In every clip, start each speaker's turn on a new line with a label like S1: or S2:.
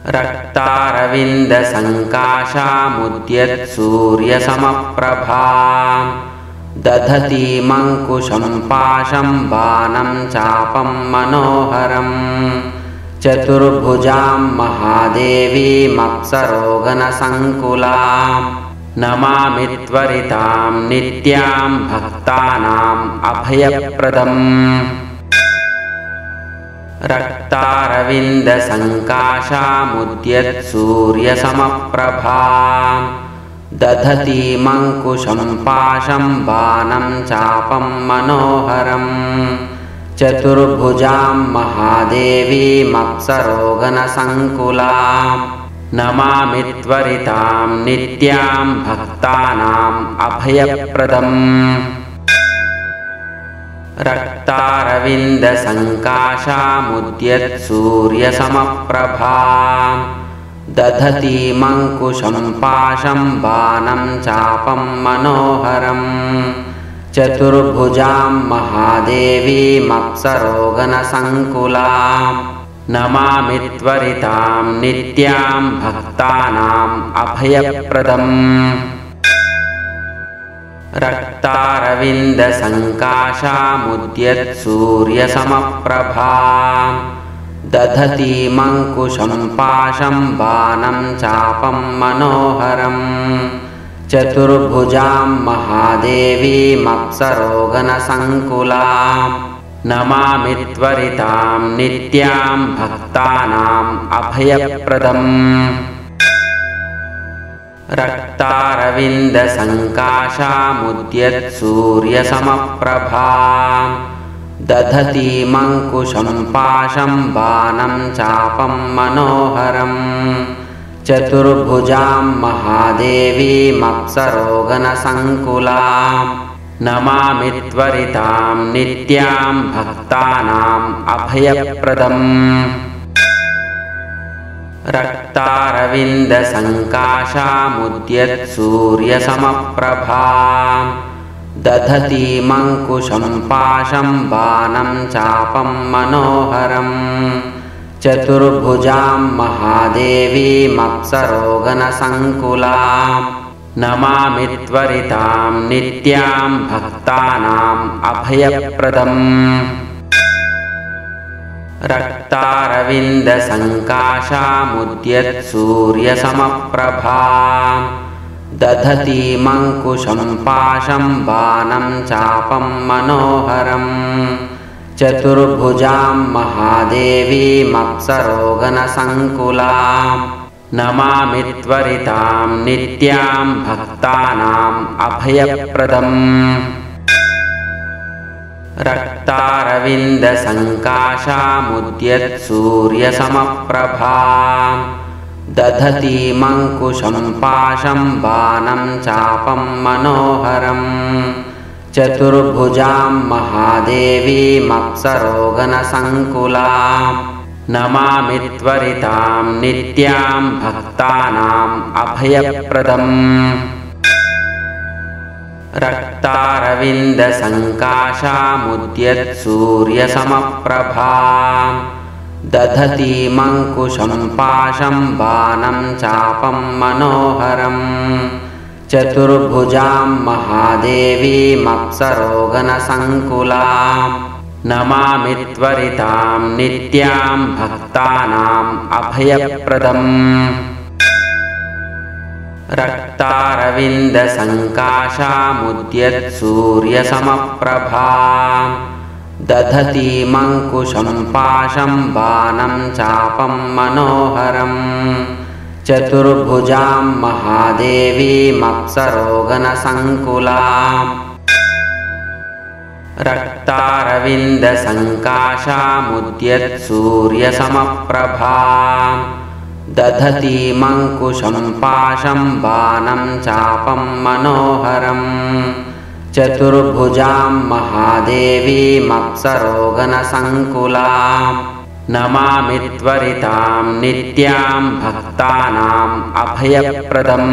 S1: रक्तारविन्दसङ्काशामुद्यत्सूर्यसमप्रभां दधतीमङ्कुशं पाशं बाणं चापं मनोहरम् चतुर्भुजां महादेवीमप्सरोगणसङ्कुलां नमामि त्वरितां नित्यां भक्तानाम् अभयप्रदम् रक्तारविन्दसङ्काशामुद्यत्सूर्यसमप्रभां दधतीमङ्कुशं पाशं बाणं चापं मनोहरम् चतुर्भुजां महादेवीमप्सरोगणसङ्कुलां नमामि त्वरितां नित्यां भक्तानाम् अभयप्रदम् रक्तारविन्दसङ्काशामुद्यत्सूर्यसमप्रभां दधतीमङ्कुशं पाशं बाणं चापं मनोहरम् चतुर्भुजां महादेवीमप्सरोगणसङ्कुलां नमामि त्वरितां नित्यां भक्तानाम् अभयप्रदम् रक्तारविन्दसङ्काशामुद्यत्सूर्यसमप्रभां दधतीमङ्कुशं पाशं बाणं चापं मनोहरम् चतुर्भुजां महादेवीमप्सरोगणसङ्कुलां नमामि त्वरितां नित्यां भक्तानाम् अभयप्रदम् रक्तारविन्दसङ्काशामुद्यत्सूर्यसमप्रभां दधतीमङ्कुशं पाशं बाणं चापं मनोहरम् चतुर्भुजां महादेवीमप्सरोगणसङ्कुलां नमामि त्वरितां नित्यां भक्तानाम् अभयप्रदम् रक्तारविन्दसङ्काशामुद्यत्सूर्यसमप्रभां दधतीमङ्कुशं पाशं बाणं चापं मनोहरम् चतुर्भुजां महादेवीमप्सरोगणसङ्कुलां नमामि त्वरितां नित्यां भक्तानाम् अभयप्रदम् रक्तारविन्दसङ्काशामुद्यत्सूर्यसमप्रभां दधतीमङ्कुशं पाशं बाणं चापं मनोहरम् चतुर्भुजां महादेवीमप्सरोगणसङ्कुलां नमामि त्वरितां नित्यां भक्तानाम् अभयप्रदम् रक्तारविन्दसङ्काशामुद्यत्सूर्यसमप्रभां दधतीमङ्कुशं पाशं बाणं चापं मनोहरम् चतुर्भुजां महादेवीमप्सरोगणसङ्कुलां नमामि त्वरितां नित्यां भक्तानाम् अभयप्रदम् रक्तारविन्दसङ्काशामुद्यत्सूर्यसमप्रभां दधतीमङ्कुशं पाशं बाणं चापं मनोहरम् चतुर्भुजां महादेवीमप्सरोगणसङ्कुलां नमामि त्वरितां नित्यां भक्तानाम् अभयप्रदम् रक्तारविन्दसङ्काशामुद्यत्सूर्यसमप्रभां दधतीमङ्कुशं पाशं बाणं चापं मनोहरम् चतुर्भुजां महादेवीमप्सरोगणसङ्कुलां रक्तारविन्दसङ्काशामुद्यत्सूर्यसमप्रभां दधतीमङ्कुशं पाशं बाणं चापं मनोहरम् चतुर्भुजां महादेवीमप्सरोगणसङ्कुलां नमामि त्वरितां नित्यां भक्तानाम् अभयप्रदम्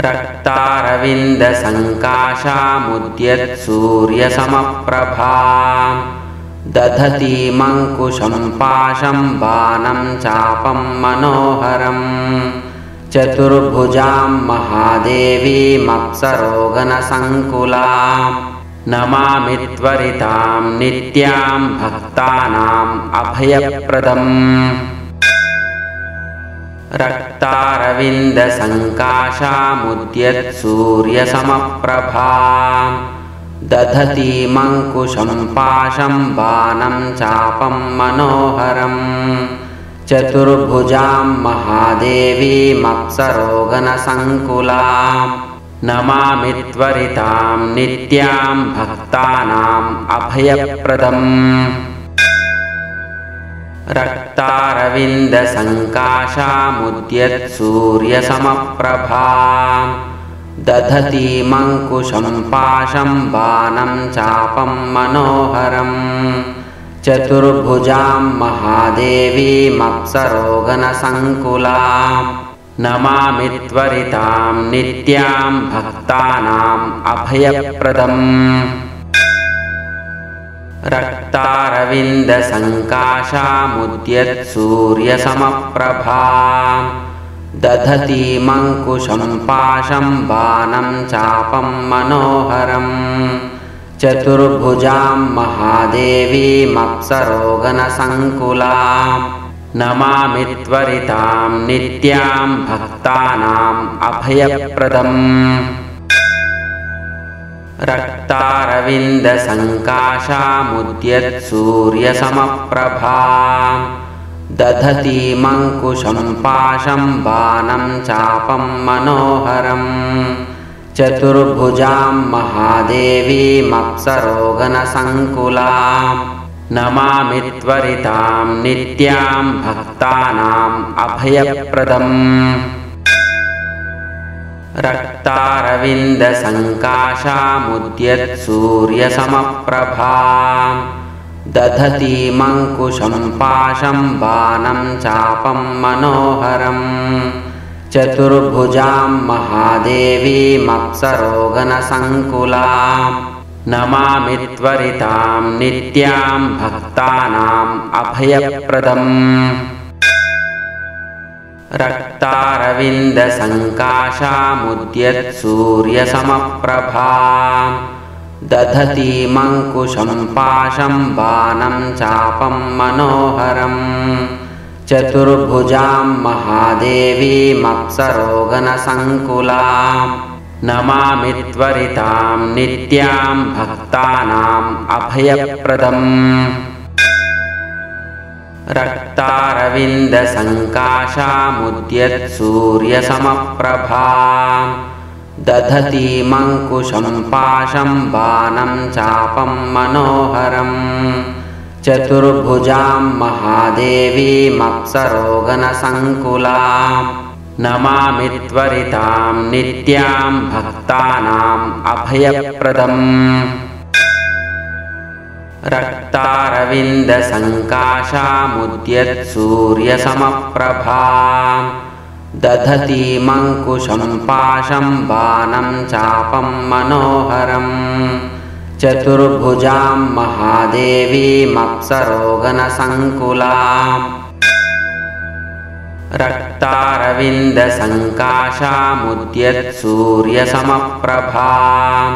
S1: रक्तारविन्दसङ्काशामुद्यत्सूर्यसमप्रभां दधतीमङ्कुशं पाशं बाणं चापं मनोहरम् चतुर्भुजां महादेवीमप्सरोगणसङ्कुलां नमामि त्वरितां नित्यां भक्तानाम् अभयप्रदम् रक्तारविन्दसङ्काशामुद्यत्सूर्यसमप्रभां दधतीमङ्कुशं पाशं बाणं चापं मनोहरम् चतुर्भुजां महादेवीमप्सरोगणसङ्कुलां नमामि त्वरितां नित्यां भक्तानाम् अभयप्रदम् रक्तारविन्दसङ्काशामुद्यत्सूर्यसमप्रभां दधतीमङ्कुशं पाशं बाणं चापं मनोहरम् चतुर्भुजां महादेवीमप्सरोगणसङ्कुलां नमामि त्वरितां नित्यां भक्तानाम् अभयप्रदम् रक्तारविन्दसङ्काशामुद्यत्सूर्यसमप्रभां दधतीमङ्कुशं पाशं बाणं चापं मनोहरम् चतुर्भुजां महादेवीमप्सरोगणसङ्कुलां नमामि त्वरितां नित्यां भक्तानाम् अभयप्रदम् रक्तारविन्दसङ्काशामुद्यत्सूर्यसमप्रभां दधतीमङ्कुशं पाशं बाणं चापं मनोहरम् चतुर्भुजां महादेवीमप्सरोगणसङ्कुलां नमामि त्वरितां नित्यां भक्तानाम् अभयप्रदम् रक्तारविन्दसङ्काशामुद्यत्सूर्यसमप्रभां दधतीमङ्कुशं पाशं बाणं चापं मनोहरम् चतुर्भुजां महादेवीमप्सरोगणसङ्कुलां नमामि त्वरितां नित्यां भक्तानाम् अभयप्रदम् रक्तारविन्दसङ्काशामुद्यत्सूर्यसमप्रभां दधतीमङ्कुशं पाशं बाणं चापं मनोहरम् चतुर्भुजां महादेवीमप्सरोगणसङ्कुलां नमामि त्वरितां नित्यां भक्तानाम् अभयप्रदम् रक्तारविन्दसङ्काशामुद्यत्सूर्यसमप्रभां दधतीमङ्कुशं पाशं बाणं चापं मनोहरम् चतुर्भुजां महादेवीमप्सरोगणसङ्कुलां नमामि त्वरितां नित्यां भक्तानाम् अभयप्रदम् रक्तारविन्दसङ्काशामुद्यत्सूर्यसमप्रभां दधतीमङ्कुशं पाशं बाणं चापं मनोहरम् चतुर्भुजां महादेवीमप्सरोगणसङ्कुलां रक्तारविन्दसङ्काशामुद्यत्सूर्यसमप्रभां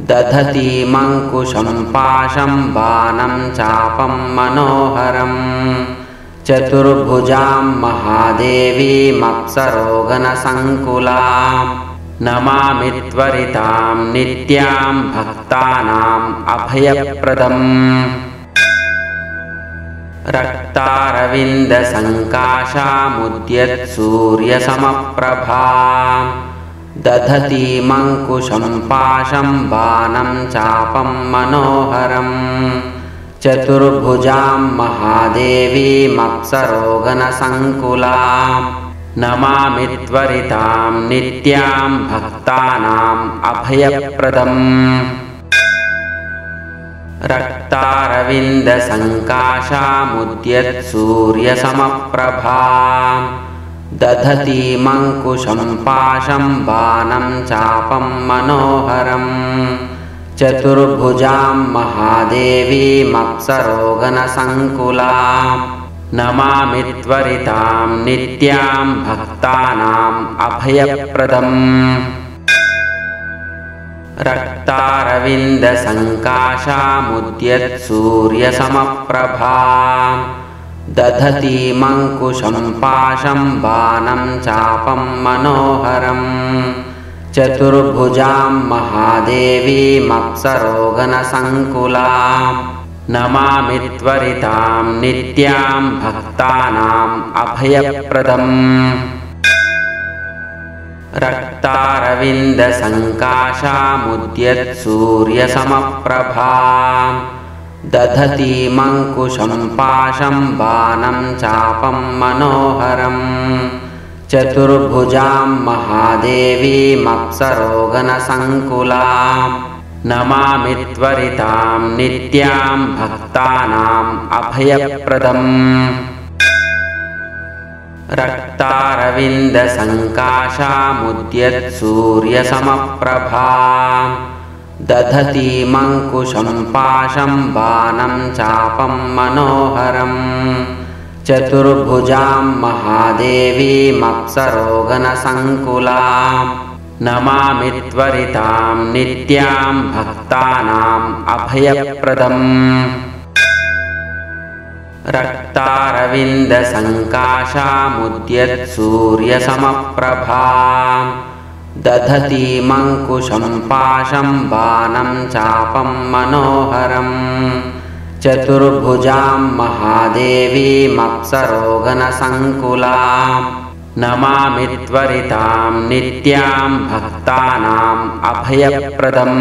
S1: दधतीमङ्कुशं पाशं बाणं चापं मनोहरम् चतुर्भुजां महादेवीमप्सरोगणसङ्कुलां नमामि त्वरितां नित्यां भक्तानाम् अभयप्रदम् रक्तारविन्दसङ्काशामुद्यत्सूर्यसमप्रभां दधतीमङ्कुशं पाशं बाणं चापं मनोहरम् चतुर्भुजां महादेवीमप्सरोगणसङ्कुलां नमामि त्वरितां नित्यां भक्तानाम् अभयप्रदम् रक्तारविन्दसङ्काशामुद्यत्सूर्यसमप्रभां दधतीमङ्कुशं पाशं बाणं चापं मनोहरम् चतुर्भुजां महादेवीमप्सरोगणसङ्कुलाम् नमामि त्वरितां नित्यां भक्तानाम् अभयप्रदम् रक्तारविन्दसङ्काशामुद्यत्सूर्यसमप्रभां दधतीमङ्कुशं पाशं बाणं चापं मनोहरम् चतुर्भुजां महादेवीमप्सरोगणसङ्कुलाम् नमामि त्वरितां नित्यां भक्तानाम् अभयप्रदम् रक्तारविन्दसङ्काशामुद्यत्सूर्यसमप्रभां दधतीमङ्कुशं पाशं बाणं चापं मनोहरम् चतुर्भुजां महादेवीमप्सरोगणसङ्कुलाम् नमामि त्वरितां नित्यां भक्तानाम् अभयप्रदम् रक्तारविन्दसङ्काशामुद्यत्सूर्यसमप्रभां दधतीमङ्कुशं पाशं बाणं चापं मनोहरम् चतुर्भुजां महादेवीमप्सरोगणसङ्कुलाम् नमामि त्वरितां नित्यां भक्तानाम् अभयप्रदम् रक्तारविन्दसङ्काशामुद्यत्सूर्यसमप्रभां दधतीमङ्कुशं पाशं बाणं चापं मनोहरम् चतुर्भुजां महादेवीमप्सरोगणसङ्कुलाम् नमामि त्वरितां नित्यां भक्तानाम् अभयप्रदम्